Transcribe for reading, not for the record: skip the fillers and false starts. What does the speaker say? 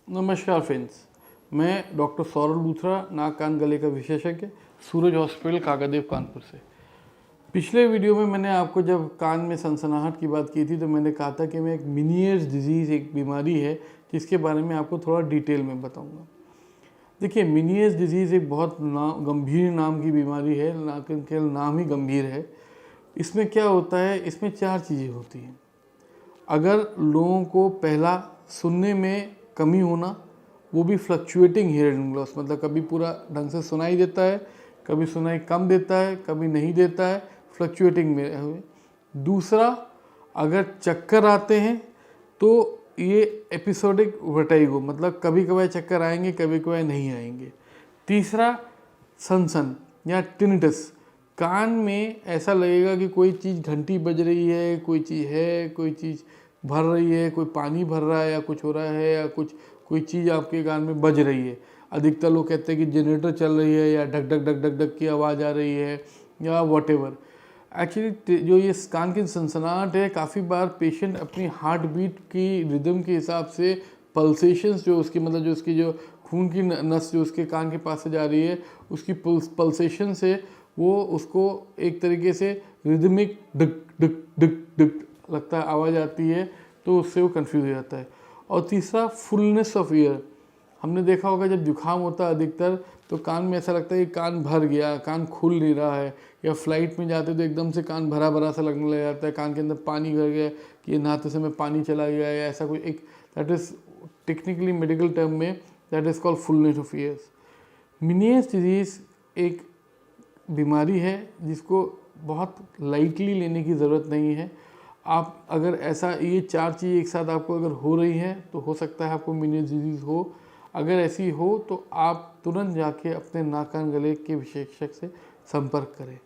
नमस्कार फ्रेंड्स, मैं डॉक्टर सौरभ लूथरा, नाक कान गले का विशेषज्ञ, सूरज हॉस्पिटल काकादेव कानपुर से। पिछले वीडियो में मैंने आपको जब कान में सनसनाहट की बात की थी तो मैंने कहा था कि मैं एक मिनियर्स डिजीज़, एक बीमारी है जिसके बारे में आपको थोड़ा डिटेल में बताऊंगा। देखिए, मिनियर्स डिजीज़ एक बहुत गंभीर नाम की बीमारी है, ना केवल नाम ही गंभीर है। इसमें क्या होता है, इसमें 4 चीज़ें होती हैं। अगर लोगों को पहला सुनने में कमी होना, वो भी फ्लक्चुएटिंग हियरिंग लॉस, मतलब कभी पूरा ढंग से सुनाई देता है, कभी सुनाई कम देता है, कभी नहीं देता है, फ्लक्चुएटिंग में हुए। दूसरा, अगर चक्कर आते हैं तो ये एपिसोडिक वर्टिगो, मतलब कभी कभार चक्कर आएंगे, कभी कभार नहीं आएंगे। तीसरा, सनसन या टिनिटस, कान में ऐसा लगेगा कि कोई चीज़ घंटी बज रही है, कोई चीज़ है, कोई चीज़ भर रही है, कोई पानी भर रहा है या कुछ हो रहा है, या कोई चीज़ आपके कान में बज रही है। अधिकतर लोग कहते हैं कि जनरेटर चल रही है, या ढक ढक ढक ढक ढक की आवाज़ आ रही है, या वॉटेवर। एक्चुअली जो ये कान की सनसनाहट है, काफ़ी बार पेशेंट अपनी हार्ट बीट की रिदम के हिसाब से पल्सेशंस, जो उसकी मतलब जो उसकी जो खून की नस जो उसके कान के पास से जा रही है, उसकी पल्सेशन से वो उसको एक तरीके से rhythmic duck duck duck duck लगता है, आवाज़ आती है, तो उससे वो कंफ्यूज हो जाता है। और तीसरा, फुलनेस ऑफ ईयर। हमने देखा होगा जब जुकाम होता है अधिकतर, तो कान में ऐसा लगता है कि कान भर गया, कान खुल नहीं रहा है, या फ्लाइट में जाते तो एकदम से कान भरा भरा सा लगने लग जाता है, कान के अंदर पानी भर गया, कि नहाते समय पानी चला गया, या ऐसा कोई एक, that is technically medical term में that is called fullness of ears. Meniere's disease एक बीमारी है जिसको बहुत लाइटली लेने की ज़रूरत नहीं है। आप अगर ऐसा ये 4 चीज़ एक साथ आपको अगर हो रही हैं तो हो सकता है आपको मिनियर्स डिजीज़ हो। अगर ऐसी हो तो आप तुरंत जाके अपने नाक कान गले के विशेषज्ञ से संपर्क करें।